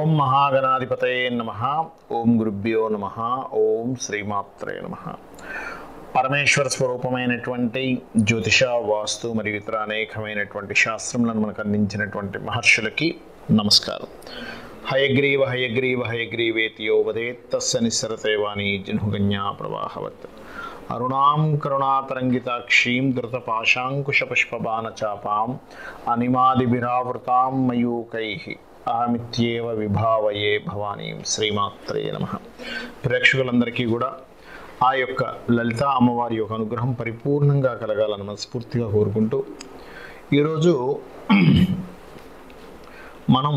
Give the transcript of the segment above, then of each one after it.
ఓం మహాగణాధిపతయే నమః. ఓం గురుభ్యో నమః. ఓం శ్రీమాత్రే నమః. పరమేశ్వర స్వరూపమైనటువంటి జ్యోతిష, వాస్తు మరియు ఇతర అనేకమైనటువంటి శాస్త్రములను మనకు అందించినటువంటి మహర్షులకి నమస్కారం. హయగ్రీవ హయగ్రీవ హయగ్రీవేతియో వదేత్ తస్య నిస్సరతే వాణి జహ్నుగన్యా ప్రవాహవత్. అరుణాం కరుణాతరంగితాక్షీం ధృతపాశాంకుశపుష్పబాణచాపాం అనిమాదిభిరావృతాం మయూకైః అహమిత్యేవ విభావయే భవానీం. శ్రీమాత్రే నమః. ప్రేక్షకులందరికీ కూడా ఆ యొక్క లలిత అమ్మవారి యొక్క అనుగ్రహం పరిపూర్ణంగా కలగాలని మనస్ఫూర్తిగా కోరుకుంటూ ఈరోజు మనం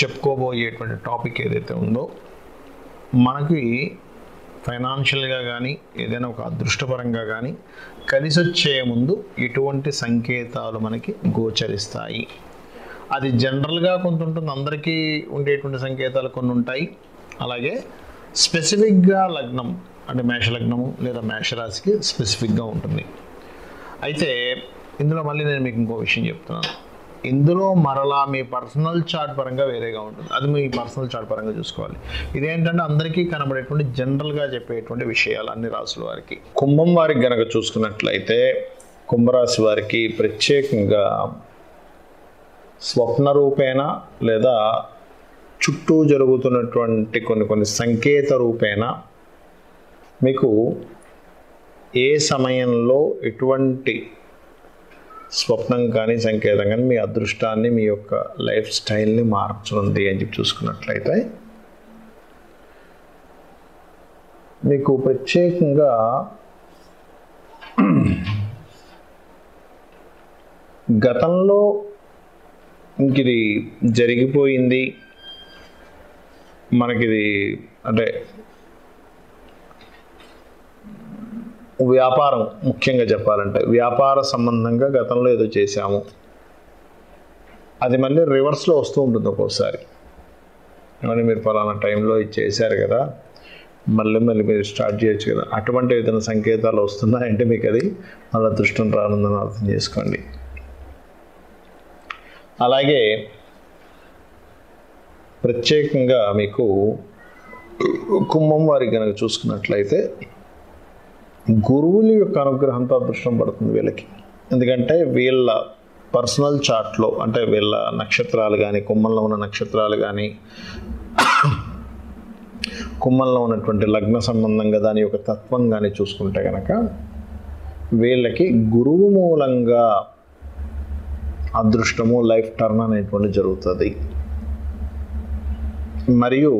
చెప్పుకోబోయేటువంటి టాపిక్ ఏదైతే ఉందో, మనకి ఫైనాన్షియల్గా కానీ ఏదైనా ఒక అదృష్టపరంగా కానీ కలిసి వచ్చే ముందు ఎటువంటి సంకేతాలు మనకి గోచరిస్తాయి. అది జనరల్గా కొంత ఉంటుంది, అందరికీ ఉండేటువంటి సంకేతాలు కొన్ని ఉంటాయి. అలాగే స్పెసిఫిక్గా లగ్నం అంటే మేషలగ్నము లేదా మేషరాశికి స్పెసిఫిక్గా ఉంటుంది. అయితే ఇందులో మళ్ళీ నేను మీకు ఇంకో విషయం చెప్తున్నాను. ఇందులో మరలా మీ పర్సనల్ చార్ట్ పరంగా వేరేగా ఉంటుంది. అది మీ పర్సనల్ చార్ట్ పరంగా చూసుకోవాలి. ఇదేంటంటే అందరికీ కనబడేటువంటి జనరల్గా చెప్పేటువంటి విషయాలు అన్ని రాసుల వారికి. కుంభం వారికి గనక చూసుకున్నట్లయితే, కుంభరాశి వారికి ప్రత్యేకంగా స్వప్న రూపేణ లేదా చుట్టూ జరుగుతున్నటువంటి కొన్ని సంకేత రూపేణ మీకు ఏ సమయంలో ఎటువంటి స్వప్నం కానీ సంకేతం కానీ మీ అదృష్టాన్ని, మీ యొక్క లైఫ్ స్టైల్ని మార్చుతుంది అని చెప్పి చూసుకున్నట్లయితే, మీకు ప్రత్యేకంగా గతంలో ఇంకిది జరిగిపోయింది, మనకిది అంటే వ్యాపారం, ముఖ్యంగా చెప్పాలంటే వ్యాపార సంబంధంగా గతంలో ఏదో చేశాము, అది మళ్ళీ రివర్స్లో వస్తూ ఉంటుంది ఒక్కోసారి. ఏమని మీరు ఫలానా టైంలో ఇది చేశారు కదా, మళ్ళీ మీరు స్టార్ట్ చేయొచ్చు కదా, అటువంటి ఏదైనా సంకేతాలు వస్తున్నాయంటే మీకు అది మళ్ళీ అదృష్టం రానుందని అర్థం చేసుకోండి. అలాగే ప్రత్యేకంగా మీకు కుంభం వారికి కనుక చూసుకున్నట్లయితే గురువుల యొక్క అనుగ్రహంతో అదృష్టం పడుతుంది వీళ్ళకి. ఎందుకంటే వీళ్ళ పర్సనల్ చార్ట్లో అంటే వీళ్ళ నక్షత్రాలు కానీ, కుంభంలో ఉన్న నక్షత్రాలు కానీ, కుంభంలో ఉన్నటువంటి లగ్న సంబంధంగా దాని యొక్క తత్వం కానీ చూసుకుంటే కనుక వీళ్ళకి గురువు మూలంగా అదృష్టము, లైఫ్ టర్న్ అనేటువంటి జరుగుతుంది. మరియు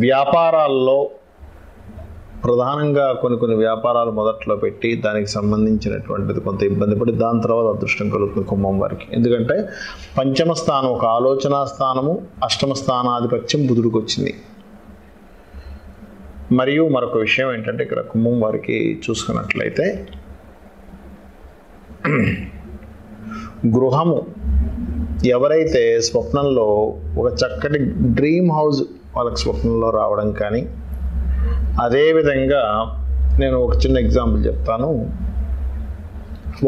వ్యాపారాల్లో ప్రధానంగా కొన్ని వ్యాపారాలు మొదట్లో పెట్టి దానికి సంబంధించినటువంటిది కొంత ఇబ్బంది పడి దాని తర్వాత అదృష్టం కలుగుతుంది కుంభం వారికి. ఎందుకంటే పంచమ స్థానం ఒక ఆలోచన స్థానము, అష్టమ స్థానాధిపత్యం బుధుడికి వచ్చింది. మరియు మరొక విషయం ఏంటంటే ఇక్కడ కుంభం వారికి చూసుకున్నట్లయితే గృహము, ఎవరైతే స్వప్నంలో ఒక చక్కటి డ్రీమ్ హౌస్ వాళ్ళకి స్వప్నంలో రావడం కానీ, అదేవిధంగా నేను ఒక చిన్న ఎగ్జాంపుల్ చెప్తాను.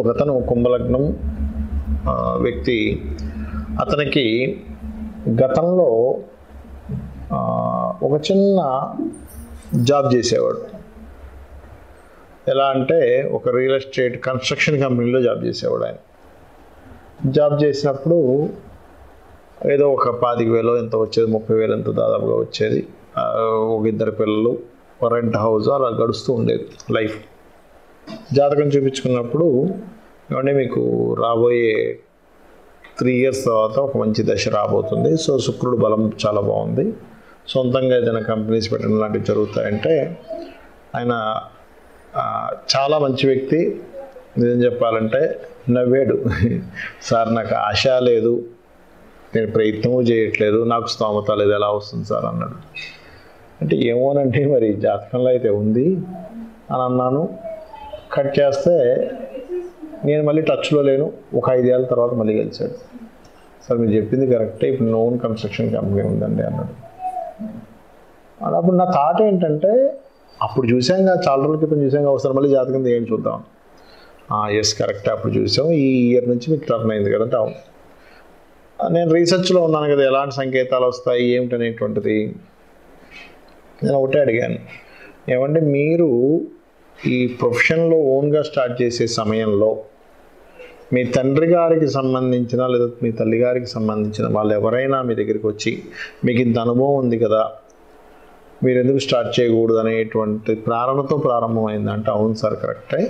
ఒకతను కుంభలగ్నం వ్యక్తి, అతనికి గతంలో ఒక చిన్న జాబ్ చేసేవాడు. ఎలా అంటే ఒక రియల్ ఎస్టేట్ కన్స్ట్రక్షన్ కంపెనీలో జాబ్ చేసేవాడు. ఆయన జాబ్ చేసినప్పుడు ఏదో ఒక 25,000 ఎంత వచ్చేది, 30,000 ఎంత దాదాపుగా వచ్చేది. ఒక ఇద్దరు పిల్లలు, రెంట్ హౌస్, అలా గడుస్తూ ఉండేది లైఫ్. జాతకం చూపించుకున్నప్పుడు ఏమంటే మీకు రాబోయే 3 years తర్వాత ఒక మంచి దశ రాబోతుంది. సో శుక్రుడు బలం చాలా బాగుంది, సొంతంగా ఏదైనా కంపెనీస్ పెట్టడం లాంటివి జరుగుతాయంటే ఆయన చాలా మంచి వ్యక్తి. నిజం చెప్పాలంటే నవ్వాడు. సార్ నాకు ఆశ లేదు, నేను ప్రయత్నము చేయట్లేదు, నాకు స్తోమత లేదు, ఎలా వస్తుంది సార్ అన్నాడు. అంటే ఏమోనంటే మరి జాతకంలో అయితే ఉంది అని అన్నాను. కట్ చేస్తే నేను మళ్ళీ టచ్లో లేను, ఒక 5 ఏళ్ళ తర్వాత మళ్ళీ కలిశాడు. సార్ మీరు చెప్పింది కరెక్టే, ఇప్పుడు నోన్ కన్స్ట్రక్షన్ కంపెనీ ఉందండి అన్నాడు. అప్పుడు నా థాట్ ఏంటంటే, అప్పుడు చూసాం చాలా రోజుల క్రితం చూసాం, అవసరం మళ్ళీ జాతకం ఏం చూద్దాం. ఎస్ కరెక్ట్, అప్పుడు చూసాం, ఈ ఇయర్ నుంచి మీకు టర్న్ అయింది కదంటే అవును. నేను రీసెర్చ్లో ఉన్నాను కదా, ఎలాంటి సంకేతాలు వస్తాయి ఏమిటనేటువంటిది. నేను ఒకటే అడిగాను, ఏమంటే మీరు ఈ ప్రొఫెషన్లో ఓన్గా స్టార్ట్ చేసే సమయంలో మీ తండ్రి గారికి సంబంధించిన లేదా మీ తల్లి గారికి సంబంధించిన వాళ్ళు ఎవరైనా మీ దగ్గరికి వచ్చి మీకు ఇంత అనుభవం ఉంది కదా, మీరు ఎందుకు స్టార్ట్ చేయకూడదు అనేటువంటి ప్రేరణతో ప్రారంభమైందంటే, అవును సార్ కరెక్టే,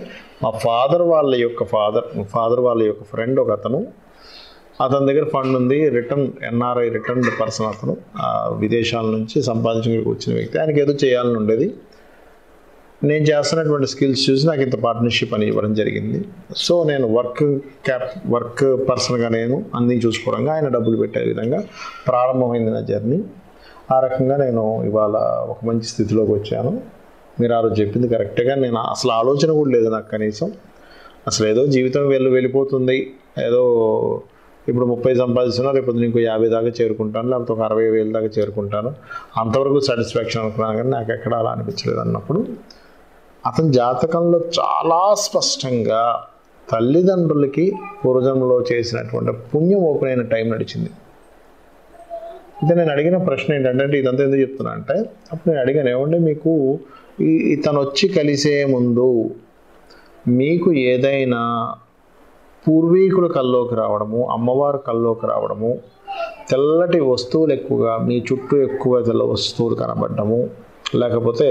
మా ఫాదర్ వాళ్ళ యొక్క ఫ్రెండ్ ఒక అతని దగ్గర ఫండ్ ఉంది, ఎన్ఆర్ఐ రిటర్న్ పర్సన్, అతను విదేశాల నుంచి సంపాదించుకు వచ్చిన వ్యక్తి, ఆయనకి ఏదో చేయాలని ఉండేది. నేను చేస్తున్నటువంటి స్కిల్స్ చూసి నాకు ఇంత పార్ట్నర్షిప్ అని ఇవ్వడం జరిగింది. సో నేను వర్క్ పర్సన్గా నేను అన్నీ చూసుకోవడంగా ఆయన డబ్బులు పెట్టే విధంగా ప్రారంభమైంది నా జర్నీ. ఆ రకంగా నేను ఇవాళ ఒక మంచి స్థితిలోకి వచ్చాను. మీరు ఆ రోజు చెప్పింది కరెక్ట్గా, నేను అసలు ఆలోచన కూడా లేదు నాకు కనీసం. అసలు ఏదో జీవితం వెళ్ళిపోతుంది, ఏదో ఇప్పుడు 30 సంపాదిస్తున్నా, రేపు ఇంకో 50 దాకా చేరుకుంటాను, లేకపోతే ఒక 60,000 దాకా చేరుకుంటాను, అంతవరకు సాటిస్ఫాక్షన్ అనుకున్నాను. కానీ నాకు ఎక్కడ అలా అనిపించలేదు. అన్నప్పుడు అతని జాతకంలో చాలా స్పష్టంగా తల్లిదండ్రులకి పూర్వజన్మలో చేసినటువంటి పుణ్యం ఓపెన్ అయిన టైం నడిచింది. అయితే నేను అడిగిన ప్రశ్న ఏంటంటే, ఇదంతా ఎందుకు చెప్తున్నా అంటే, అప్పుడు నేను అడిగాను, ఏమంటే మీకు ఇతను వచ్చి కలిసే ముందు మీకు ఏదైనా పూర్వీకుల కల్లోకి రావడము, అమ్మవారు కల్లోకి రావడము, తెల్లటి వస్తువులు ఎక్కువగా మీ చుట్టూ ఎక్కువ తెల్ల వస్తువులు కనబడము, లేకపోతే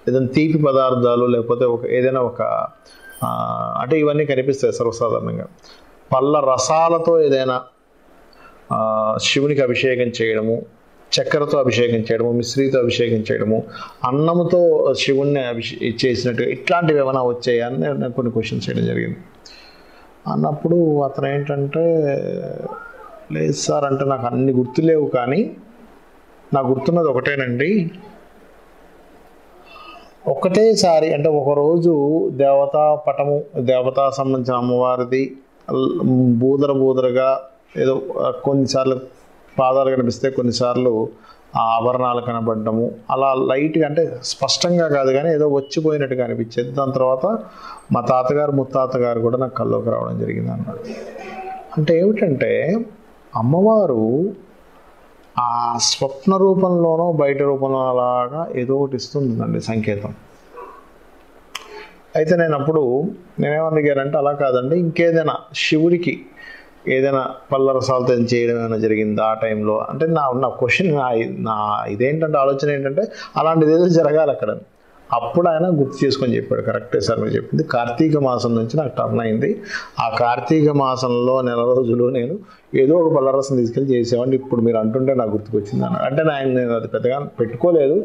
ఏదైనా తీపి పదార్థాలు, లేకపోతే ఏదైనా అంటే ఇవన్నీ కనిపిస్తాయి సర్వసాధారణంగా. పళ్ళ రసాలతో ఏదైనా శివునికి అభిషేకం చేయడము, చక్కెరతో అభిషేకం చేయడము, మిశ్రీతో అభిషేకం చేయడము, అన్నముతో శివుణ్ణి చేసినట్టుగా ఇట్లాంటివి ఏమైనా వచ్చాయని నేను కొన్ని క్వశ్చన్స్ చేయడం జరిగింది. అన్నప్పుడు అతను ఏంటంటే, లేదు సార్ అంటే నాకు అన్ని గుర్తులేవు, కానీ నాకు గుర్తున్నది ఒకటేనండి, ఒకటేసారి అంటే ఒకరోజు దేవతా సంబంధించిన అమ్మవారిది బూదరగా ఏదో కొన్నిసార్లు పాదాలు కనిపిస్తే, కొన్నిసార్లు ఆభరణాలు కనబడము, అలా లైట్గా అంటే స్పష్టంగా కాదు కానీ ఏదో వచ్చిపోయినట్టుగా అనిపించేది. దాని తర్వాత మా తాతగారు ముత్తాతగారు కూడా నాకు కల్లోకి రావడం జరిగింది అన్నాడు. అంటే ఏమిటంటే, అమ్మవారు ఆ స్వప్న రూపంలోనో బయట రూపంలో అలాగా ఏదో ఒకటి ఇస్తుందండి సంకేతం. అయితే నేనేమడిగానంటే, అలా కాదండి, ఇంకేదైనా శివుడికి ఏదైనా పళ్ళ రసాలతో చేయడం ఏమైనా జరిగింది ఆ టైంలో అంటే, నా క్వశ్చన్ నా ఇదేంటంటే ఆలోచన ఏంటంటే, అలాంటిది ఏదో జరగాలి అక్కడ. అప్పుడు ఆయన గుర్తు చేసుకొని చెప్పాడు, కరెక్టే సార్ మీరు చెప్పింది, కార్తీక మాసం నుంచి నాకు టర్న్ అయింది, ఆ కార్తీక మాసంలో నెల రోజులు నేను ఏదో ఒక పళ్ళరసం తీసుకెళ్ళి చేసేవాడిని, ఇప్పుడు మీరు అంటుంటే నాకు గుర్తుకొచ్చింది అన్నాడు. అంటే నేను అది పెద్దగా పెట్టుకోలేదు.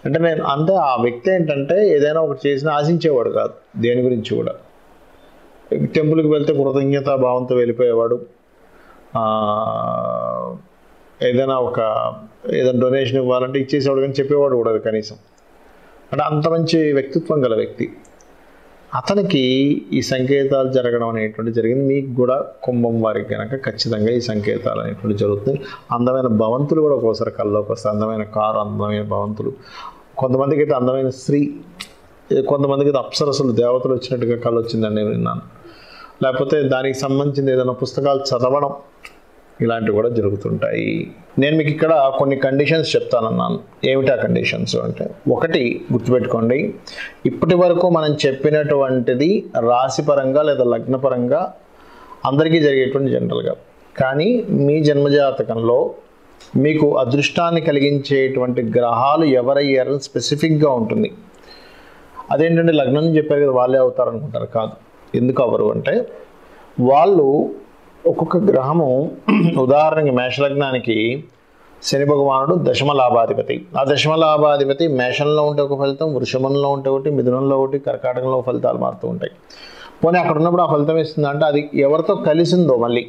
అంటే ఆ వ్యక్తి ఏంటంటే ఏదైనా ఒకటి చేసినా ఆశించేవాడు కాదు, దేని గురించి కూడా. టెంపుల్కి వెళ్తే కృతజ్ఞత భావంతో వెళ్ళిపోయేవాడు, ఏదైనా డొనేషన్ ఇవ్వాలంటే ఇచ్చేసేవాడు, కానీ చెప్పేవాడు కూడా కనీసం. అంటే అంత మంచి వ్యక్తిత్వం గల వ్యక్తి. అతనికి ఈ సంకేతాలు జరగడం అనేటువంటి జరిగింది. మీకు కూడా కుంభం వారికి కనుక ఖచ్చితంగా ఈ సంకేతాలు అనేటువంటి జరుగుతుంది. అందమైన భవంతులు కూడా ఒక్కోసారి కల్లోకి వస్తాయి, అందమైన కారు, అందమైన భవంతులు. కొంతమందికి అయితే అందమైన స్త్రీ, కొంతమందికి అయితే అప్సరసలు దేవతలు వచ్చినట్టుగా కళ్ళు వచ్చిందని నేను విన్నాను. లేకపోతే దానికి సంబంధించిన ఏదైనా పుస్తకాలు చదవడం, ఇలాంటివి కూడా జరుగుతుంటాయి. నేను మీకు ఇక్కడ కొన్ని కండిషన్స్ చెప్తానన్నాను. ఏమిటా కండిషన్స్ అంటే, ఒకటి గుర్తుపెట్టుకోండి, ఇప్పటి వరకు మనం చెప్పినటువంటిది రాశిపరంగా లేదా లగ్నపరంగా అందరికీ జరిగేటువంటి జనరల్గా. కానీ మీ జన్మజాతకంలో మీకు అదృష్టాన్ని కలిగించేటువంటి గ్రహాలు ఎవరయ్యారని స్పెసిఫిక్గా ఉంటుంది. అదేంటంటే లగ్నం చెప్పారు కదా వాళ్ళే అవుతారు అనుకుంటారు, కాదు. ఎందుకు అవరు అంటే, వాళ్ళు ఒక్కొక్క గ్రహము, ఉదాహరణకి మేషలగ్నానికి శని భగవానుడు దశమ లాభాధిపతి. ఆ దశమ లాభాధిపతి మేషంలో ఉంటే ఒక ఫలితం, వృషభంలో ఉంటే ఒకటి, మిథునంలో ఒకటి, కర్కాటకంలో ఫలితాలు మారుతూ ఉంటాయి. పోనీ అక్కడ ఉన్నప్పుడు ఆ ఫలితం ఇస్తుందంటే అది ఎవరితో కలిసిందో, మళ్ళీ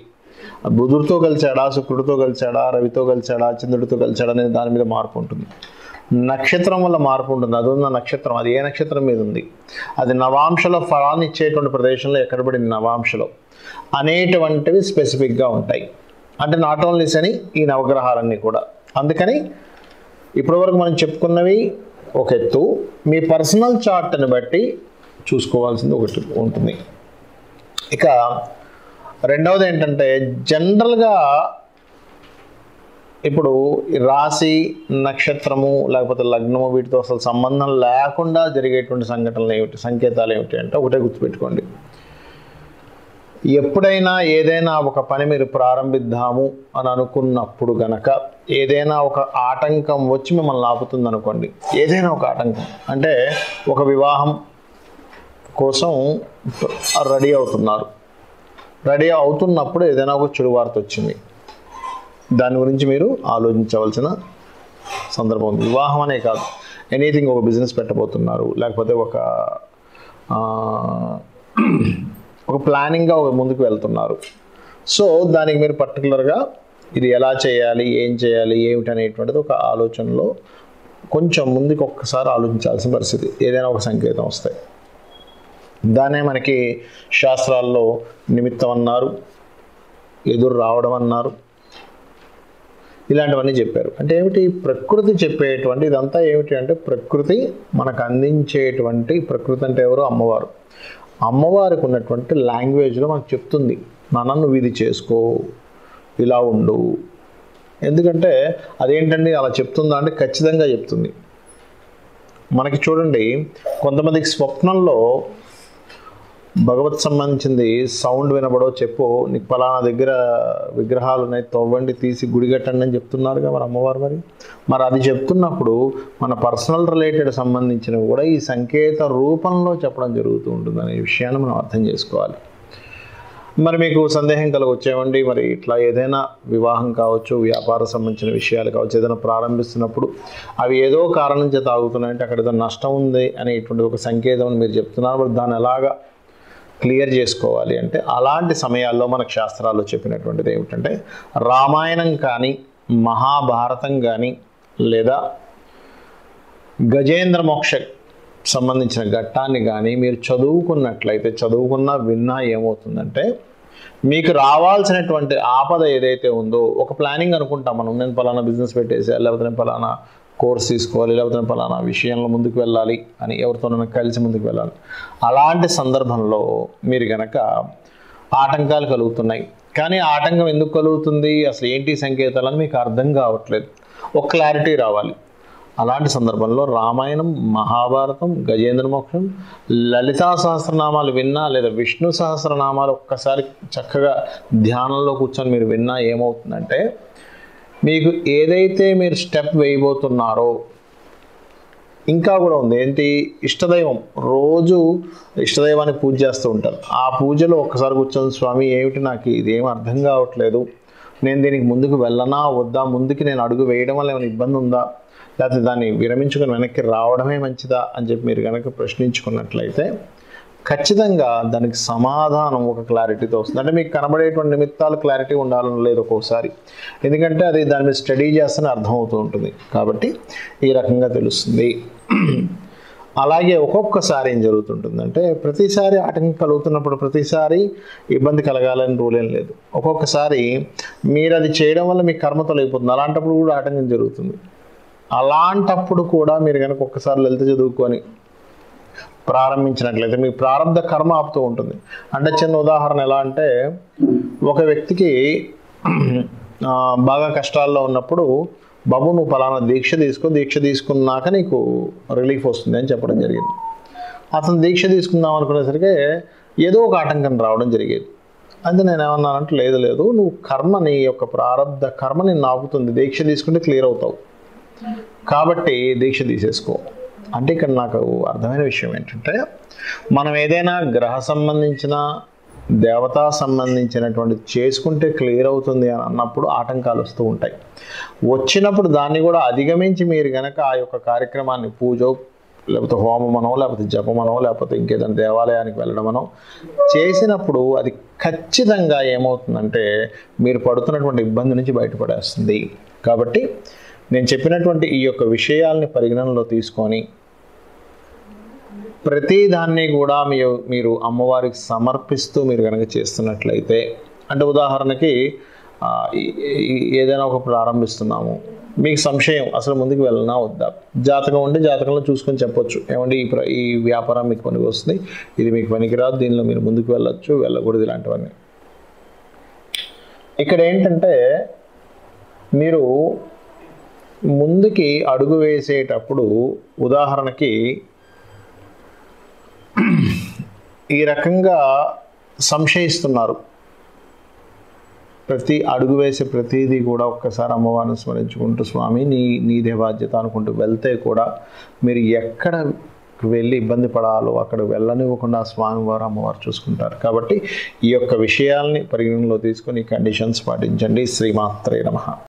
బుధుడితో కలిసాడా, శుక్రుడితో కలిసాడా, రవితో కలిసాడా, చంద్రుడితో కలిసాడా అనేది దాని మీద మార్పు ఉంటుంది. నక్షత్రం వల్ల మార్పు ఉంటుంది. అది ఉన్న నక్షత్రం, అది ఏ నక్షత్రం మీద ఉంది, అది నవాంశలో ఫలాన్ని ఇచ్చేటువంటి ప్రదేశంలో ఎక్కడ పడింది నవాంశలో అనేటువంటివి స్పెసిఫిక్గా ఉంటాయి. అంటే నాట్ ఓన్లీ శని, ఈ నవగ్రహాలన్నీ కూడా. అందుకని ఇప్పటివరకు మనం చెప్పుకున్నవి ఒక ఎత్తు, మీ పర్సనల్ చార్ట్ని బట్టి చూసుకోవాల్సింది ఒకటి ఉంటుంది. ఇక రెండవది ఏంటంటే జనరల్గా ఇప్పుడు రాశి, నక్షత్రము లేకపోతే లగ్నము వీటితో అసలు సంబంధం లేకుండా జరిగేటువంటి సంఘటనలు ఏమిటి, సంకేతాలు ఏమిటి అంటే ఒకటే గుర్తుపెట్టుకోండి. ఎప్పుడైనా ఏదైనా ఒక పని మీరు ప్రారంభిద్దాము అని అనుకున్నప్పుడు గనక ఏదైనా ఒక ఆటంకం వచ్చి మిమ్మల్ని ఆపుతుంది అనుకోండి. ఏదైనా ఒక ఆటంకం అంటే ఒక వివాహం కోసం రెడీ అవుతున్నారు. రెడీ అవుతున్నప్పుడు ఏదైనా ఒక చెడు వార్త వచ్చింది. దాని గురించి మీరు ఆలోచించవలసిన సందర్భం ఉంది. వివాహం అనే కాదు, ఎనీథింగ్, ఒక బిజినెస్ పెట్టబోతున్నారు, లేకపోతే ఒక ప్లానింగ్గా ఒక ముందుకు వెళ్తున్నారు. సో దానికి మీరు పర్టికులర్గా ఇది ఎలా చేయాలి, ఏం చేయాలి, ఏమిటి అనేటువంటిది ఒక ఆలోచనలో కొంచెం ముందుకు ఒక్కసారి ఆలోచించాల్సిన పరిస్థితి. ఏదైనా ఒక సంకేతం వస్తాయి. దాన్నే మనకి శాస్త్రాల్లో నిమిత్తం అన్నారు, ఎదురు రావడం అన్నారు, ఇలాంటివన్నీ చెప్పారు. అంటే ఏమిటి, ప్రకృతి చెప్పేటువంటి ఇదంతా ఏమిటి అంటే ప్రకృతి మనకు అందించేటువంటి, ప్రకృతి అంటే ఎవరు, అమ్మవారు. అమ్మవారికి ఉన్నటువంటి లాంగ్వేజ్లో మనకు చెప్తుంది, నాన్న నువ్వు ఇది చేసుకో, ఇలా ఉండు. ఎందుకంటే అదేంటండి అలా చెప్తుందా అంటే ఖచ్చితంగా చెప్తుంది. మనకి చూడండి, కొంతమందికి స్వప్నంలో భగవత్ సంబంధించింది సౌండ్ వినబడో, చెప్పు నీకు పలానా దగ్గర విగ్రహాలు ఉన్నాయి, తవ్వండి, తీసి గుడి కట్టండి అని చెప్తున్నారుగా మరి అమ్మవారు. మరి అది చెప్తున్నప్పుడు మన పర్సనల్ రిలేటెడ్ సంబంధించినవి కూడా ఈ సంకేత రూపంలో చెప్పడం జరుగుతూ ఉంటుంది అనే విషయాన్ని మనం అర్థం చేసుకోవాలి. మరి మీకు సందేహం కలగొచ్చేవండి, మరి ఇట్లా ఏదైనా వివాహం కావచ్చు, వ్యాపారం సంబంధించిన విషయాలు కావచ్చు, ఏదైనా ప్రారంభిస్తున్నప్పుడు అవి ఏదో కారణం చేత ఆగుతున్నాయంటే అక్కడ ఏదో నష్టం ఉంది అనేటువంటి ఒక సంకేతం అని మీరు చెప్తున్నారు. మరి దాన్ని ఎలాగా క్లియర్ చేసుకోవాలి అంటే అలాంటి సమయాల్లో మనకు శాస్త్రాల్లో చెప్పినటువంటిది ఏమిటంటే రామాయణం కానీ, మహాభారతం కానీ, లేదా గజేంద్ర మోక్ష సంబంధించిన ఘట్టాన్ని కానీ మీరు చదువుకున్నట్లయితే, చదువుకున్నా విన్నా ఏమవుతుందంటే మీకు రావాల్సినటువంటి ఆపద ఏదైతే ఉందో, ఒక ప్లానింగ్ అనుకుంటాం మనం, నేను పలానా బిజినెస్ పెట్టేసాను, లేకపోతే నేను పలానా కోర్స్ తీసుకోవాలి, లేకపోతే నేను పలానా విషయంలో ముందుకు వెళ్ళాలి అని ఎవరితోనైనా కలిసి ముందుకు వెళ్ళాలి. అలాంటి సందర్భంలో మీరు కనుక ఆటంకాలు కలుగుతున్నాయి, కానీ ఆటంకం ఎందుకు కలుగుతుంది, అసలు ఏంటి సంకేతాలని మీకు అర్థం కావట్లేదు, ఒక క్లారిటీ రావాలి. అలాంటి సందర్భంలో రామాయణం, మహాభారతం, గజేంద్ర మోక్షం, లలితా సహస్రనామాలు విన్నా, లేదా విష్ణు సహస్రనామాలు ఒక్కసారి చక్కగా ధ్యానంలో కూర్చొని మీరు విన్నా ఏమవుతుందంటే మీకు ఏదైతే మీరు స్టెప్ వేయబోతున్నారో, ఇంకా కూడా ఉంది ఏంటి, ఇష్టదైవం, రోజు ఇష్టదైవాన్ని పూజ చేస్తూ ఉంటారు. ఆ పూజలో ఒక్కసారి కూర్చొని స్వామి ఏమిటి నాకు ఇదేం అర్థం కావట్లేదు, నేను దీనికి ముందుకు వెళ్ళనా వద్దా, ముందుకి నేను అడుగు వేయడం వల్ల ఏమైనా ఇబ్బంది ఉందా, లేకపోతే దాన్ని విరమించుకొని వెనక్కి రావడమే మంచిదా అని చెప్పి మీరు కనుక ప్రశ్నించుకున్నట్లయితే ఖచ్చితంగా దానికి సమాధానం ఒక క్లారిటీతో వస్తుంది. అంటే మీకు కనబడేటువంటి నిమిత్తాలు క్లారిటీ ఉండాలని లేదు ఒక్కోసారి, ఎందుకంటే అది దాని మీద స్టడీ చేస్తేనే అర్థమవుతూ ఉంటుంది, కాబట్టి ఈ రకంగా తెలుస్తుంది. అలాగే ఒక్కొక్కసారి ఏం జరుగుతుంటుందంటే ప్రతిసారి ఆటంకం కలుగుతున్నప్పుడు ప్రతిసారి ఇబ్బంది కలగాలని రూల్ ఏం లేదు. ఒక్కొక్కసారి మీరు అది చేయడం వల్ల మీ కర్మ తొలగిపోతుంది, అలాంటప్పుడు కూడా ఆటంకం జరుగుతుంది. అలాంటప్పుడు కూడా మీరు కనుక ఒక్కసారి లలిత చదువుకొని ప్రారంభించినట్లయితే మీ ప్రారంభ కర్మ ఆపుతూ ఉంటుంది. అంటే చిన్న ఉదాహరణ ఎలా అంటే, ఒక వ్యక్తికి బాగా కష్టాల్లో ఉన్నప్పుడు బాబు నువ్వు పలానా దీక్ష తీసుకో, దీక్ష తీసుకున్నాక నీకు రిలీఫ్ వస్తుంది అని చెప్పడం జరిగింది. అతను దీక్ష తీసుకుందాం అనుకునేసరికి ఏదో ఒక ఆటంకం రావడం జరిగేది. అయితే నేను ఏమన్నానంటే లేదు నువ్వు కర్మ, నీ యొక్క ప్రారంభ కర్మ నిన్ను ఆపుతుంది, దీక్ష తీసుకుంటే క్లియర్ అవుతావు, కాబట్టి దీక్ష తీసేసుకో అంటే. ఇక్కడ నాకు అర్థమైన విషయం ఏంటంటే మనం ఏదైనా గ్రహ సంబంధించిన, దేవతా సంబంధించినటువంటి చేసుకుంటే క్లియర్ అవుతుంది అని అన్నప్పుడు ఆటంకాలు వస్తూ ఉంటాయి. వచ్చినప్పుడు దాన్ని కూడా అధిగమించి మీరు కనుక ఆ యొక్క కార్యక్రమాన్ని పూజో, లేకపోతే హోమమనో, లేకపోతే జపమనో, లేకపోతే ఇంకేదైనా దేవాలయానికి వెళ్ళడమనో చేసినప్పుడు అది ఖచ్చితంగా ఏమవుతుందంటే మీరు పడుతున్నటువంటి ఇబ్బంది నుంచి బయటపడేస్తుంది. కాబట్టి నేను చెప్పినటువంటి ఈ యొక్క విషయాల్ని పరిగణనలో తీసుకొని ప్రతిదాన్ని కూడా మీరు అమ్మవారికి సమర్పిస్తూ మీరు కనుక చేస్తున్నట్లయితే, అంటే ఉదాహరణకి ఏదైనా ఒక ప్రారంభిస్తున్నాము, మీకు సంశయం అసలు ముందుకు వెళ్ళనా వద్దా, జాతకం ఉంటే జాతకంలో చూసుకొని చెప్పొచ్చు, ఏమంటే ఈ వ్యాపారం మీకు పనికి వస్తుంది, ఇది మీకు పనికిరాదు, దీనిలో మీరు ముందుకు వెళ్ళొచ్చు, వెళ్ళకూడదు, ఇలాంటివన్నీ. ఇక్కడ ఏంటంటే మీరు ముందుకి అడుగు వేసేటప్పుడు ఉదాహరణకి ఈ రకంగా సంశయిస్తున్నారు. ప్రతి అడుగు వేసే ప్రతిదీ కూడా ఒక్కసారి అమ్మవారిని స్మరించుకుంటూ స్వామి నీదే బాధ్యత అనుకుంటూ వెళ్తే కూడా మీరు ఎక్కడ వెళ్ళి ఇబ్బంది పడాలో అక్కడ వెళ్ళనివ్వకుండా స్వామివారు అమ్మవారు చూసుకుంటారు. కాబట్టి ఈ యొక్క విషయాల్ని పరిగణనలో తీసుకొని కండిషన్స్ పాటించండి. శ్రీమాత్రే నమః.